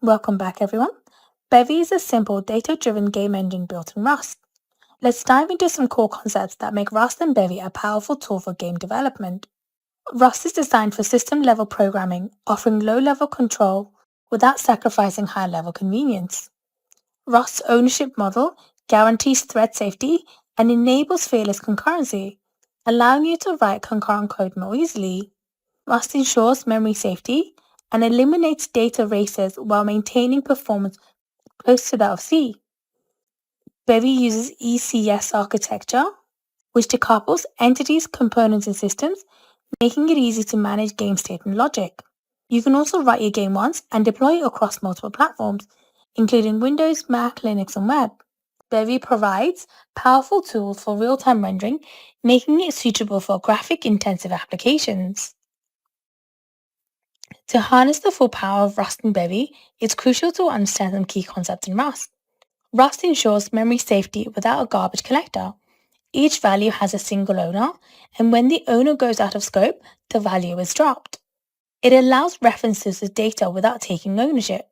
Welcome back, everyone. Bevy is a simple data-driven game engine built in Rust. Let's dive into some core concepts that make Rust and Bevy a powerful tool for game development. Rust is designed for system-level programming, offering low-level control without sacrificing high-level convenience. Rust's ownership model guarantees thread safety and enables fearless concurrency, allowing you to write concurrent code more easily. Rust ensures memory safety and eliminates data races while maintaining performance close to that of C. Bevy uses ECS architecture, which decouples entities, components, and systems, making it easy to manage game state and logic. You can also write your game once and deploy it across multiple platforms, including Windows, Mac, Linux, and web. Bevy provides powerful tools for real-time rendering, making it suitable for graphic-intensive applications. To harness the full power of Rust and Bevy, it's crucial to understand some key concepts in Rust. Rust ensures memory safety without a garbage collector. Each value has a single owner, and when the owner goes out of scope, the value is dropped. It allows references to data without taking ownership.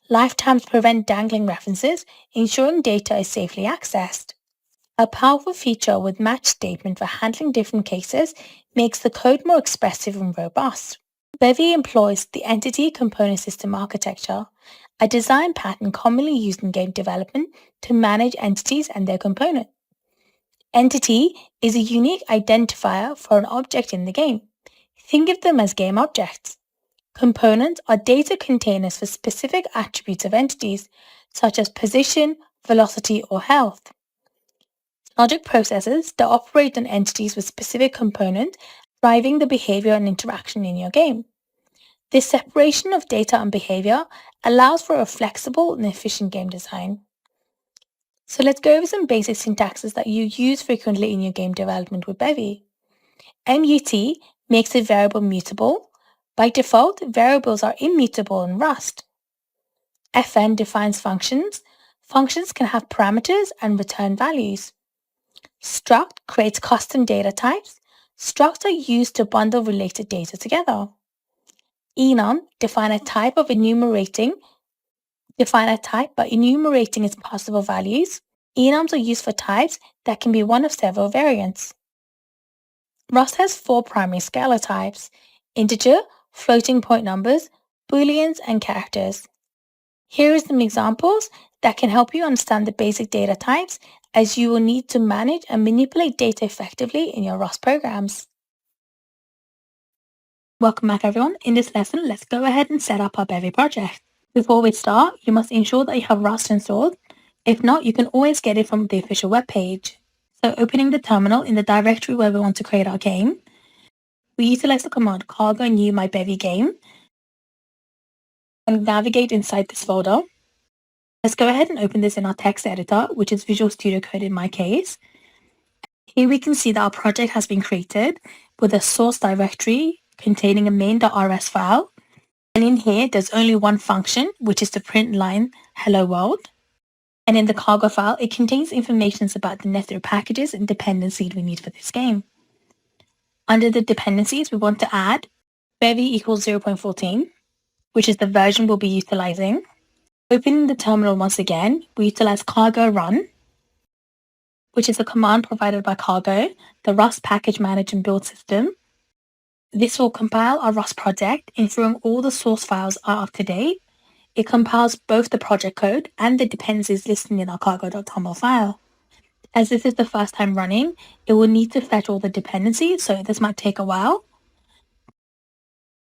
Lifetimes prevent dangling references, ensuring data is safely accessed. A powerful feature with match statement for handling different cases makes the code more expressive and robust. Bevy employs the Entity Component System architecture, a design pattern commonly used in game development to manage entities and their components. Entity is a unique identifier for an object in the game. Think of them as game objects. Components are data containers for specific attributes of entities, such as position, velocity, or health. Logic processes that operate on entities with specific components, driving the behavior and interaction in your game. This separation of data and behavior allows for a flexible and efficient game design. So let's go over some basic syntaxes that you use frequently in your game development with Bevy. MUT makes a variable mutable. By default, variables are immutable in Rust. FN defines functions. Functions can have parameters and return values. Struct creates custom data types. Structs are used to bundle related data together. Enum define a type by enumerating its possible values. Enums are used for types that can be one of several variants. Rust has 4 primary scalar types: integer, floating point numbers, booleans, and characters. Here are some examples that can help you understand the basic data types, as you will need to manage and manipulate data effectively in your Rust programs. Welcome back, everyone. In this lesson, let's go ahead and set up our Bevy project. Before we start, you must ensure that you have Rust installed. If not, you can always get it from the official web page. So opening the terminal in the directory where we want to create our game, we utilize the command cargo new my Bevy game and navigate inside this folder. Let's go ahead and open this in our text editor, which is Visual Studio Code in my case. Here we can see that our project has been created with a source directory containing a main.rs file. And in here, there's only one function, which is the print line hello world. And in the cargo file, it contains information about the necessary packages and dependencies we need for this game. Under the dependencies, we want to add Bevy equals 0.14, which is the version we'll be utilizing. Opening the terminal once again, we utilize cargo run, which is a command provided by Cargo, the Rust package manage and build system. This will compile our Rust project, ensuring all the source files are up to date. It compiles both the project code and the dependencies listed in our cargo.toml file. As this is the first time running, it will need to fetch all the dependencies, so this might take a while.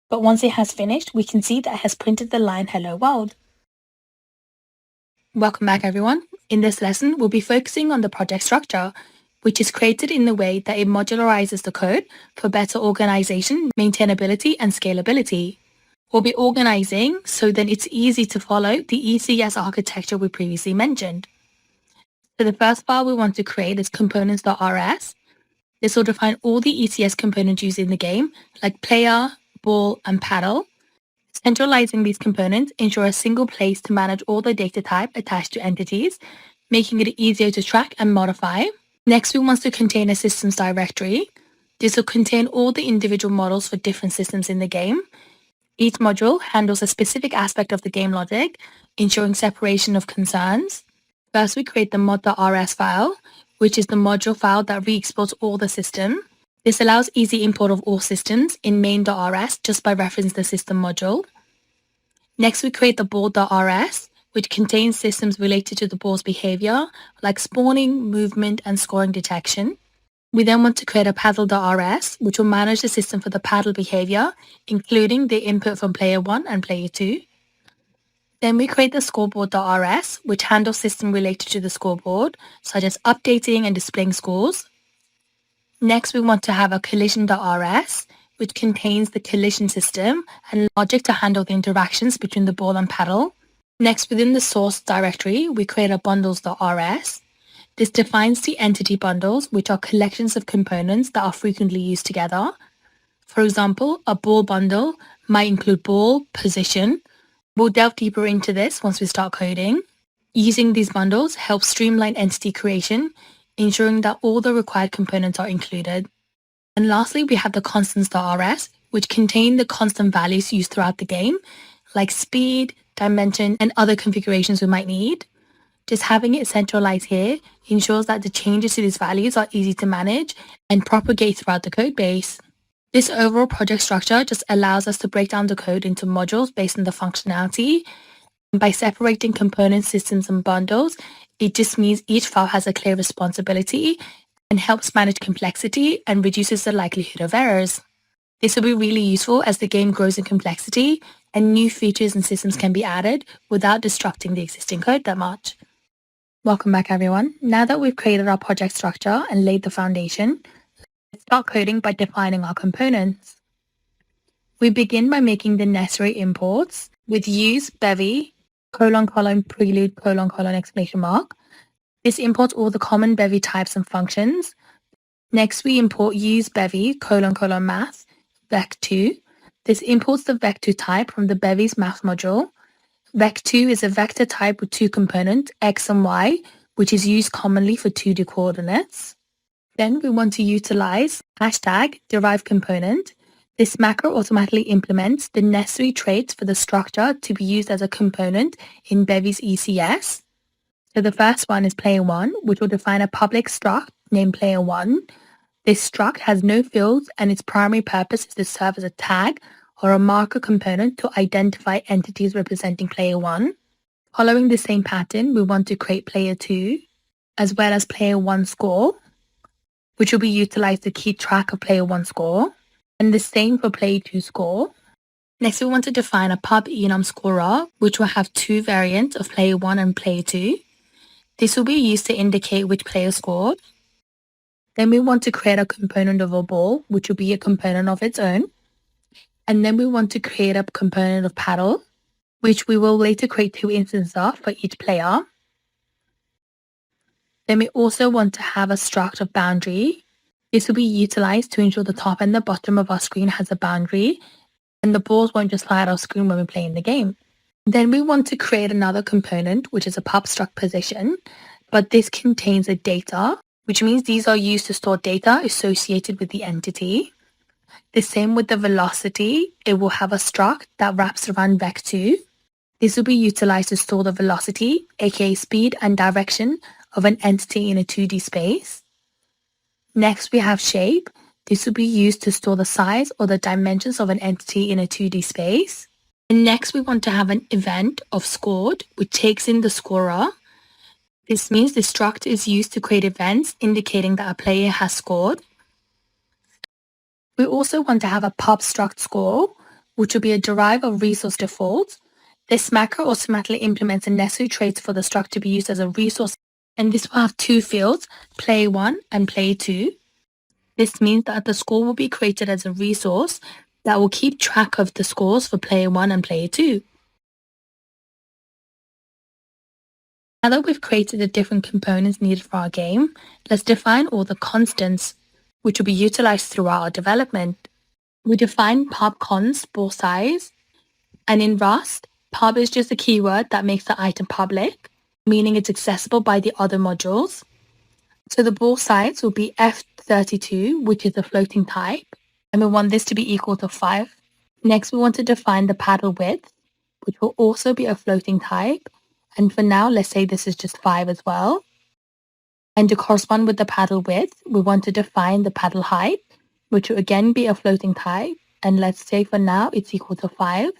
But once it has finished, we can see that it has printed the line hello world. Welcome back, everyone. In this lesson, we'll be focusing on the project structure, which is created in the way that it modularizes the code for better organization, maintainability, and scalability. We'll be organizing so then it's easy to follow the ECS architecture we previously mentioned. So the first file we want to create is components.rs. This will define all the ECS components used in the game, like player, ball, and paddle. Centralizing these components ensures a single place to manage all the data type attached to entities, making it easier to track and modify. Next, we want to contain a systems directory. This will contain all the individual models for different systems in the game. Each module handles a specific aspect of the game logic, ensuring separation of concerns. First, we create the mod.rs file, which is the module file that re-exports all the system. This allows easy import of all systems in main.rs just by referencing the system module. Next, we create the board.rs, which contains systems related to the board's behavior, like spawning, movement, and scoring detection. We then want to create a paddle.rs, which will manage the system for the paddle behavior, including the input from player 1 and player 2. Then we create the scoreboard.rs, which handles systems related to the scoreboard, such as updating and displaying scores. Next, we want to have a collision.rs, which contains the collision system and logic to handle the interactions between the ball and paddle. Next, within the source directory, we create a bundles.rs. This defines the entity bundles, which are collections of components that are frequently used together. For example, a ball bundle might include ball, position. We'll delve deeper into this once we start coding. Using these bundles helps streamline entity creation, ensuring that all the required components are included. And lastly, we have the constants.rs, which contain the constant values used throughout the game, like speed, dimension, and other configurations we might need. Just having it centralized here ensures that the changes to these values are easy to manage and propagate throughout the code base. This overall project structure just allows us to break down the code into modules based on the functionality. And by separating component systems and bundles, it just means each file has a clear responsibility and helps manage complexity and reduces the likelihood of errors. This will be really useful as the game grows in complexity and new features and systems can be added without disrupting the existing code that much. Welcome back, everyone. Now that we've created our project structure and laid the foundation, let's start coding by defining our components. We begin by making the necessary imports with use bevy, prelude, exclamation mark. This imports all the common bevy types and functions. Next, we import use bevy, math, vec2. This imports the vec2 type from the bevy's math module. Vec2 is a vector type with two components, x and y, which is used commonly for 2D coordinates. Then we want to utilize hashtag derive component. This macro automatically implements the necessary traits for the structure to be used as a component in Bevy's ECS. So the first one is player1, which will define a public struct named player1. This struct has no fields and its primary purpose is to serve as a tag or a marker component to identify entities representing player 1. Following the same pattern, we want to create player 2 as well as player 1 score, which will be utilized to keep track of player 1 score, and the same for player 2 score. Next, we want to define a pub enum scorer, which will have two variants of player 1 and player 2. This will be used to indicate which player scored. Then we want to create a component of a ball, which will be a component of its own. And then we want to create a component of paddle, which we will later create two instances of for each player. Then we also want to have a struct of boundary. This will be utilized to ensure the top and the bottom of our screen has a boundary, and the balls won't just fly out our screen when we're playing the game. Then we want to create another component, which is a pub struct position, but this contains a data, which means these are used to store data associated with the entity. The same with the velocity, it will have a struct that wraps around vec2. This will be utilized to store the velocity, aka speed and direction of an entity in a 2D space. Next, we have shape. This will be used to store the size or the dimensions of an entity in a 2D space. And next, we want to have an event of scored, which takes in the scorer. This means the struct is used to create events indicating that a player has scored. We also want to have a pub struct score, which will be a derive of resource default. This macro automatically implements the necessary traits for the struct to be used as a resource, and this will have two fields, player 1 and player 2. This means that the score will be created as a resource that will keep track of the scores for player 1 and player 2. Now that we've created the different components needed for our game, let's define all the constants, which will be utilized throughout our development. We define pub const ball size, and in Rust, pub is just a keyword that makes the item public, meaning it's accessible by the other modules. So the ball size will be F32, which is a floating type, and we want this to be equal to 5. Next, we want to define the paddle width, which will also be a floating type. And for now, let's say this is just 5 as well. And to correspond with the paddle width, we want to define the paddle height, which will again be a floating type. And let's say for now, it's equal to 5.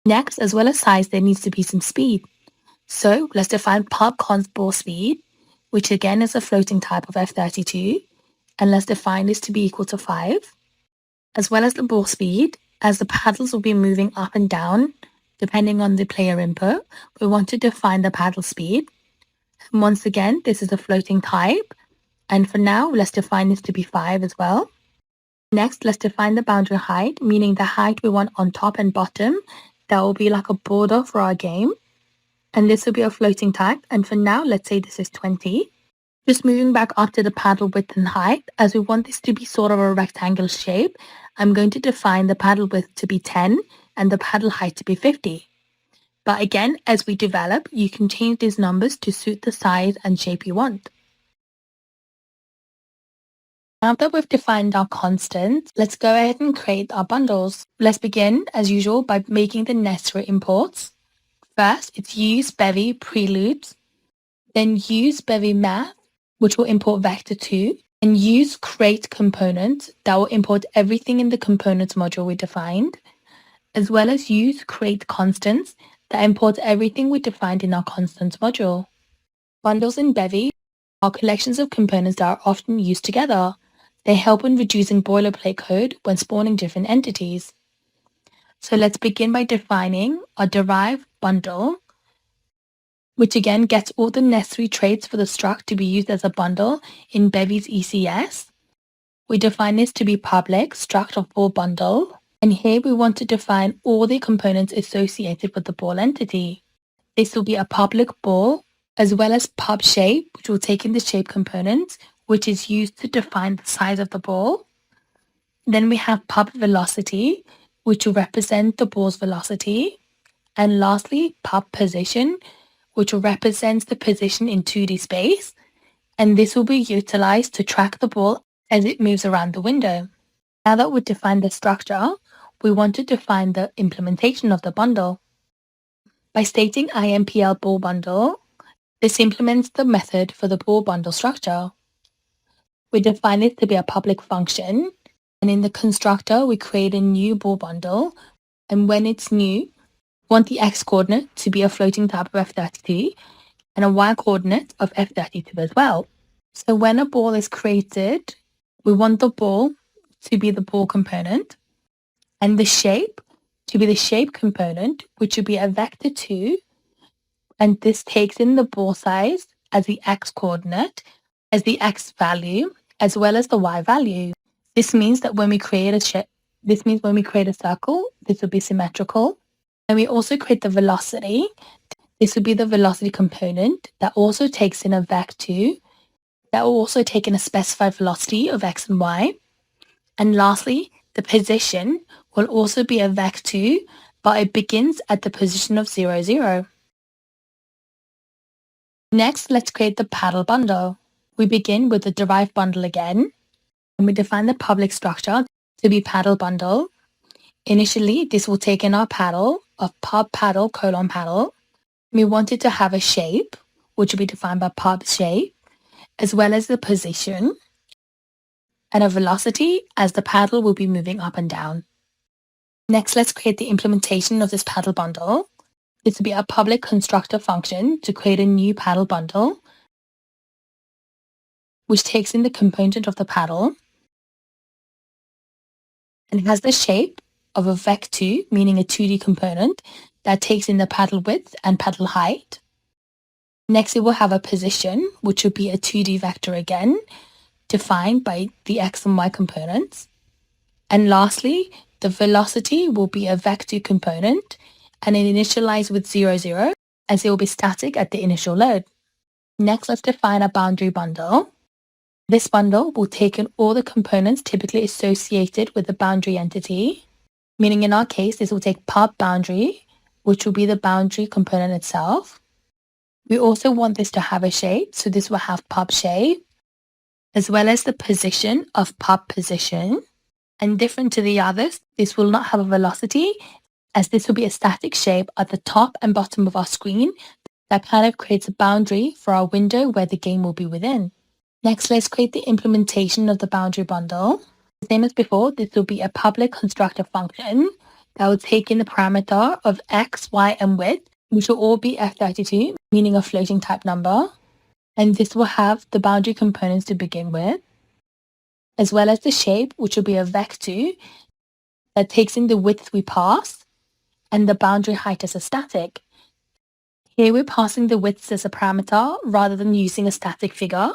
Next, as well as size, there needs to be some speed. So let's define pub const ball speed, which again is a floating type of F32. And let's define this to be equal to 5. As well as the ball speed, as the paddles will be moving up and down, depending on the player input, we want to define the paddle speed. And once again, this is a floating type. And for now, let's define this to be 5 as well. Next, let's define the boundary height, meaning the height we want on top and bottom. That will be like a border for our game. And this will be a floating type. And for now, let's say this is 20. Just moving back up to the paddle width and height, as we want this to be sort of a rectangle shape, I'm going to define the paddle width to be 10 and the paddle height to be 50. But again, as we develop, you can change these numbers to suit the size and shape you want. Now that we've defined our constants, let's go ahead and create our bundles. Let's begin, as usual, by making the necessary imports. First, it's use Bevy preludes, then use Bevy math, which will import vector2, and use create component that will import everything in the components module we defined, as well as use create constants that imports everything we defined in our constants module. Bundles in Bevy are collections of components that are often used together. They help in reducing boilerplate code when spawning different entities. So let's begin by defining a derived bundle, which again gets all the necessary traits for the struct to be used as a bundle in Bevy's ECS. We define this to be public struct of ball bundle, and here we want to define all the components associated with the ball entity. This will be a public ball, as well as pub shape, which will take in the shape component, which is used to define the size of the ball. Then we have pub velocity, which will represent the ball's velocity. And lastly, pub position, which represents the position in 2D space, and this will be utilized to track the ball as it moves around the window. Now that we've defined the structure, we want to define the implementation of the bundle. By stating IMPL ball bundle, this implements the method for the ball bundle structure. We define it to be a public function, and in the constructor, we create a new ball bundle, and when it's new, we want the x coordinate to be a floating type of F32 and a y coordinate of F32 as well. So when a ball is created, we want the ball to be the ball component and the shape to be the shape component, which would be a vector2, and this takes in the ball size as the x coordinate, as the x value, as well as the y value. This means that when we create a circle, this will be symmetrical. And we also create the velocity. This will be the velocity component that also takes in a vec2, that will also take in a specified velocity of x and y. And lastly, the position will also be a vec2, but it begins at the position of 0, 0. Next, let's create the paddle bundle. We begin with the derived bundle again, and we define the public structure to be paddle bundle. Initially, this will take in our paddle of pub paddle colon paddle. We want it to have a shape, which will be defined by pub shape, as well as the position, and a velocity as the paddle will be moving up and down. Next, let's create the implementation of this paddle bundle. This will be a public constructor function to create a new paddle bundle, which takes in the component of the paddle and has the shape of a vec2, meaning a 2D component that takes in the paddle width and paddle height. Next, it will have a position, which will be a 2D vector again, defined by the x and y components. And lastly, the velocity will be a vec2 component and it initialized with 0, 0, as it will be static at the initial load. Next, let's define a boundary bundle. This bundle will take in all the components typically associated with the boundary entity, meaning in our case, this will take pub boundary, which will be the boundary component itself. We also want this to have a shape, so this will have pub shape, as well as the position of pub position. And different to the others, this will not have a velocity, as this will be a static shape at the top and bottom of our screen that kind of creates a boundary for our window where the game will be within. Next, let's create the implementation of the boundary bundle. Same as before, this will be a public constructor function that will take in the parameter of x, y, and width, which will all be f32, meaning a floating type number. And this will have the boundary components to begin with, as well as the shape, which will be a vector that takes in the width we pass and the boundary height as a static. Here we're passing the width as a parameter rather than using a static figure,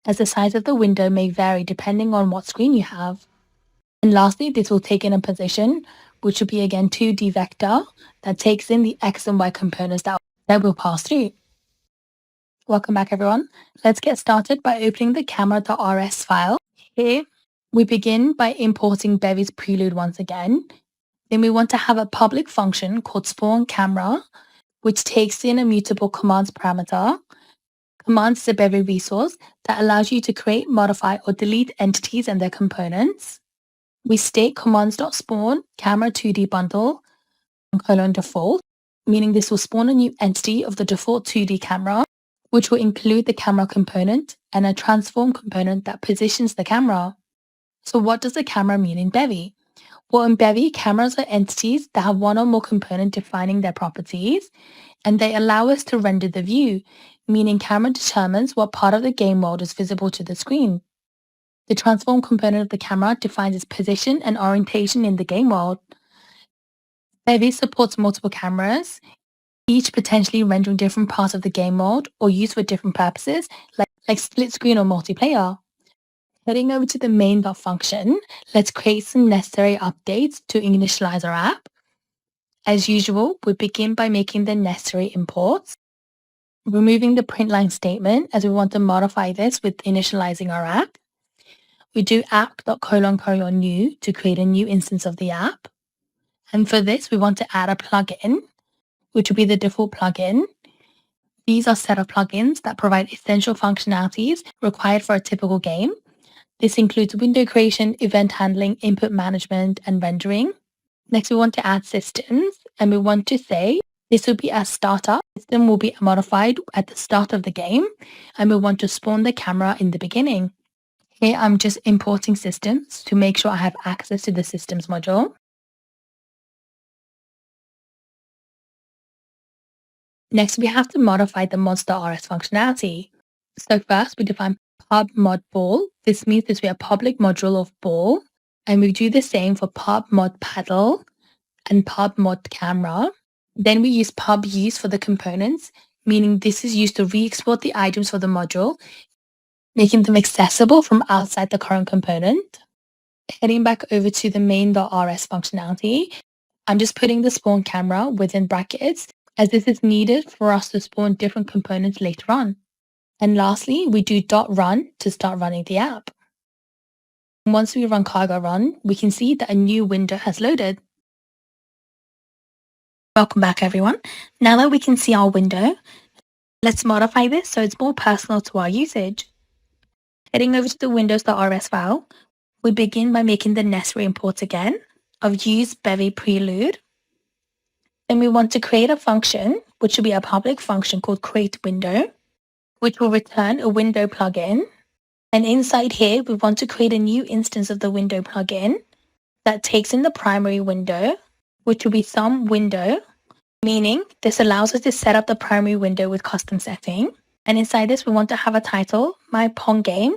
as the size of the window may vary depending on what screen you have. And lastly, this will take in a position, which will be again 2D vector that takes in the x and y components that will pass through. Welcome back, everyone. Let's get started by opening the camera.rs file. Here, we begin by importing Bevy's prelude once again. Then we want to have a public function called spawn camera, which takes in a mutable commands parameter. Commands is a Bevy resource that allows you to create, modify, or delete entities and their components. We state commands.spawn camera 2D bundle :default, meaning this will spawn a new entity of the default 2D camera, which will include the camera component and a transform component that positions the camera. So what does the camera mean in Bevy? Well, in Bevy, cameras are entities that have one or more components defining their properties, and they allow us to render the view, meaning camera determines what part of the game world is visible to the screen. The transform component of the camera defines its position and orientation in the game world. Bevy supports multiple cameras, each potentially rendering different parts of the game world or used for different purposes, like split screen or multiplayer. Heading over to the main.function, let's create some necessary updates to initialize our app. As usual, we begin by making the necessary imports, removing the print line statement as we want to modify this with initializing our app. We do app.:new to create a new instance of the app. And for this, we want to add a plugin, which will be the default plugin. These are a set of plugins that provide essential functionalities required for a typical game. This includes window creation, event handling, input management, and rendering. Next, we want to add systems, and we want to say this will be a startup. System will be modified at the start of the game, and we want to spawn the camera in the beginning. Here, I'm just importing systems to make sure I have access to the systems module. Next, we have to modify the mods.rs functionality. So first, we define pub mod ball. This means this will be a public module of ball. And we do the same for pub mod paddle and pub mod camera. Then we use pub use for the components, meaning this is used to re-export the items for the module, making them accessible from outside the current component. Heading back over to the main.rs functionality, I'm just putting the spawn camera within brackets, as this is needed for us to spawn different components later on. And lastly, we do .run to start running the app. Once we run cargo run, we can see that a new window has loaded. Welcome back, everyone. Now that we can see our window, let's modify this so it's more personal to our usage. Heading over to the windows.rs file, we begin by making the necessary imports again of use Bevy prelude. Then we want to create a function, which will be a public function called create window, which will return a window plugin. And inside here, we want to create a new instance of the window plugin that takes in the primary window, which will be some window, meaning this allows us to set up the primary window with custom setting. And inside this, we want to have a title, my Pong game,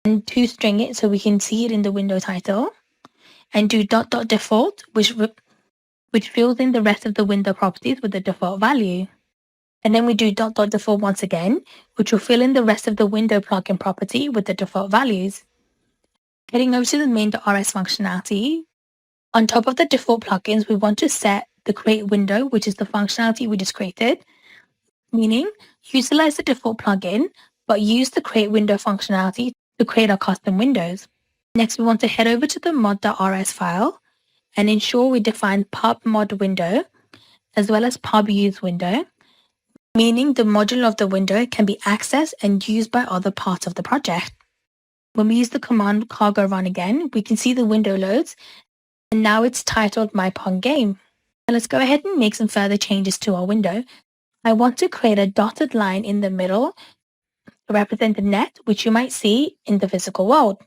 and to string it so we can see it in the window title, and do .default, which fills in the rest of the window properties with the default value. And then we do .default once again, which will fill in the rest of the window plugin property with the default values. Heading over to the main.rs functionality, on top of the default plugins, we want to set the create window, which is the functionality we just created, meaning utilize the default plugin, but use the create window functionality to create our custom windows. Next, we want to head over to the mod.rs file and ensure we define pub mod window as well as pub use window, meaning the module of the window can be accessed and used by other parts of the project. When we use the command cargo run again, we can see the window loads, and now it's titled My Pong Game. Now let's go ahead and make some further changes to our window. I want to create a dotted line in the middle to represent the net, which you might see in the physical world.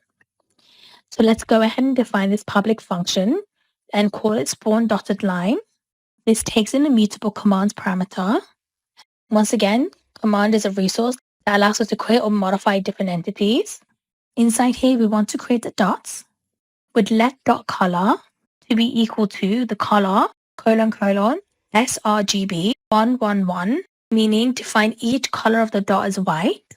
So let's go ahead and define this public function and call it spawn dotted line. This takes in a mutable commands parameter. Once again, command is a resource that allows us to create or modify different entities. Inside here, we want to create the dots with let.color to be equal to the color sRGB 111, meaning define each color of the dot as white.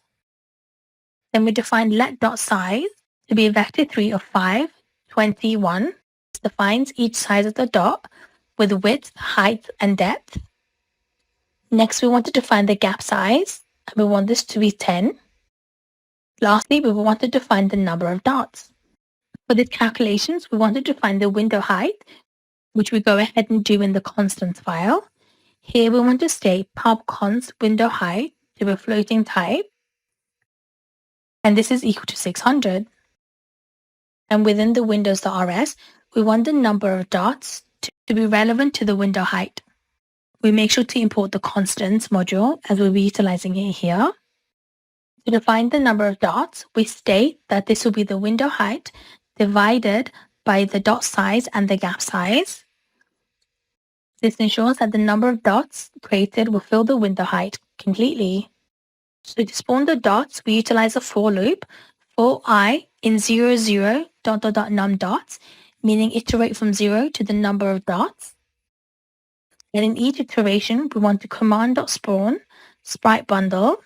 Then we define let.size to be a vector 3 of 5, 21. This defines each size of the dot with width, height, and depth. Next, we want to define the gap size, and we want this to be 10. Lastly, we want to define the number of dots. For these calculations, we want to define the window height, which we go ahead and do in the constants file. Here, we want to state pub_const window height to a floating type, and this is equal to 600. And within the windows.rs, we want the number of dots to be relevant to the window height. We make sure to import the constants module as we'll be utilizing it here. To define the number of dots, we state that this will be the window height divided by the dot size and the gap size. This ensures that the number of dots created will fill the window height completely. So to spawn the dots, we utilize a for loop for I in 0, 0, ... num dots, meaning iterate from 0 to the number of dots. And in each iteration, we want to command.spawn sprite bundle,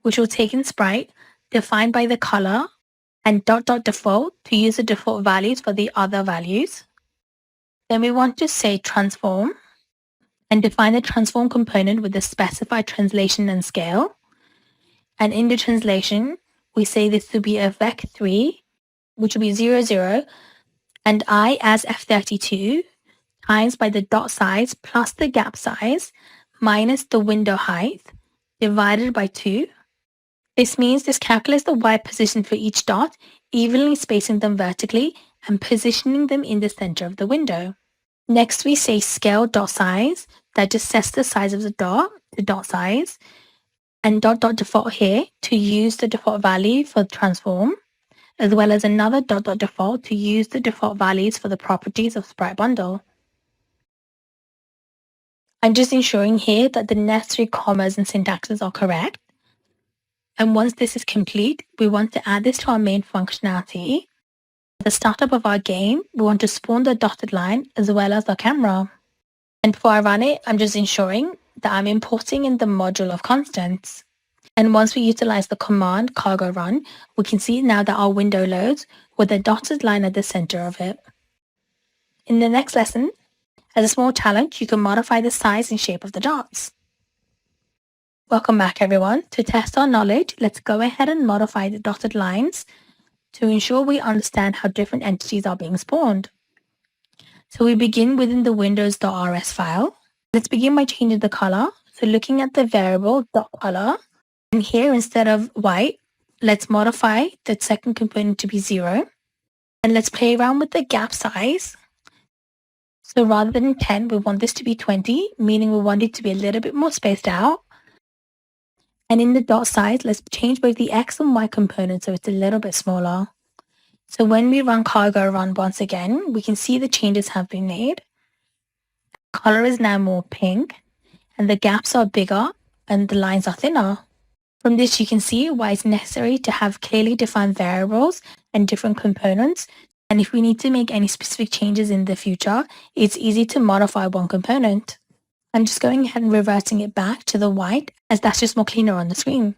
which will take in sprite defined by the color, and .default to use the default values for the other values. Then we want to say transform and define the transform component with the specified translation and scale. And in the translation, we say this to be a vec3, which will be 0, 0, and I as f32 times by the dot size plus the gap size minus the window height divided by 2. This means this calculates the Y position for each dot, evenly spacing them vertically and positioning them in the center of the window. Next, we say scale.size that just sets the size of the dot to dot size, and .default here to use the default value for transform, as well as another .default to use the default values for the properties of sprite bundle. I'm just ensuring here that the necessary commas and syntaxes are correct. And once this is complete, we want to add this to our main functionality. At the startup of our game, we want to spawn the dotted line as well as the camera. And before I run it, I'm just ensuring that I'm importing in the module of constants. And once we utilize the command cargo run, we can see now that our window loads with a dotted line at the center of it. In the next lesson, as a small challenge, you can modify the size and shape of the dots. Welcome back, everyone. To test our knowledge, let's go ahead and modify the dotted lines to ensure we understand how different entities are being spawned. So we begin within the windows.rs file. Let's begin by changing the color. So looking at the variable .color, and here instead of white, let's modify the second component to be 0. And let's play around with the gap size. So rather than 10, we want this to be 20, meaning we want it to be a little bit more spaced out. And in the dot size, let's change both the X and Y components so it's a little bit smaller. So when we run cargo run once again, we can see the changes have been made. Color is now more pink, and the gaps are bigger and the lines are thinner. From this, you can see why it's necessary to have clearly defined variables and different components. And if we need to make any specific changes in the future, it's easy to modify one component. I'm just going ahead and reverting it back to the white as that's just more cleaner on the screen.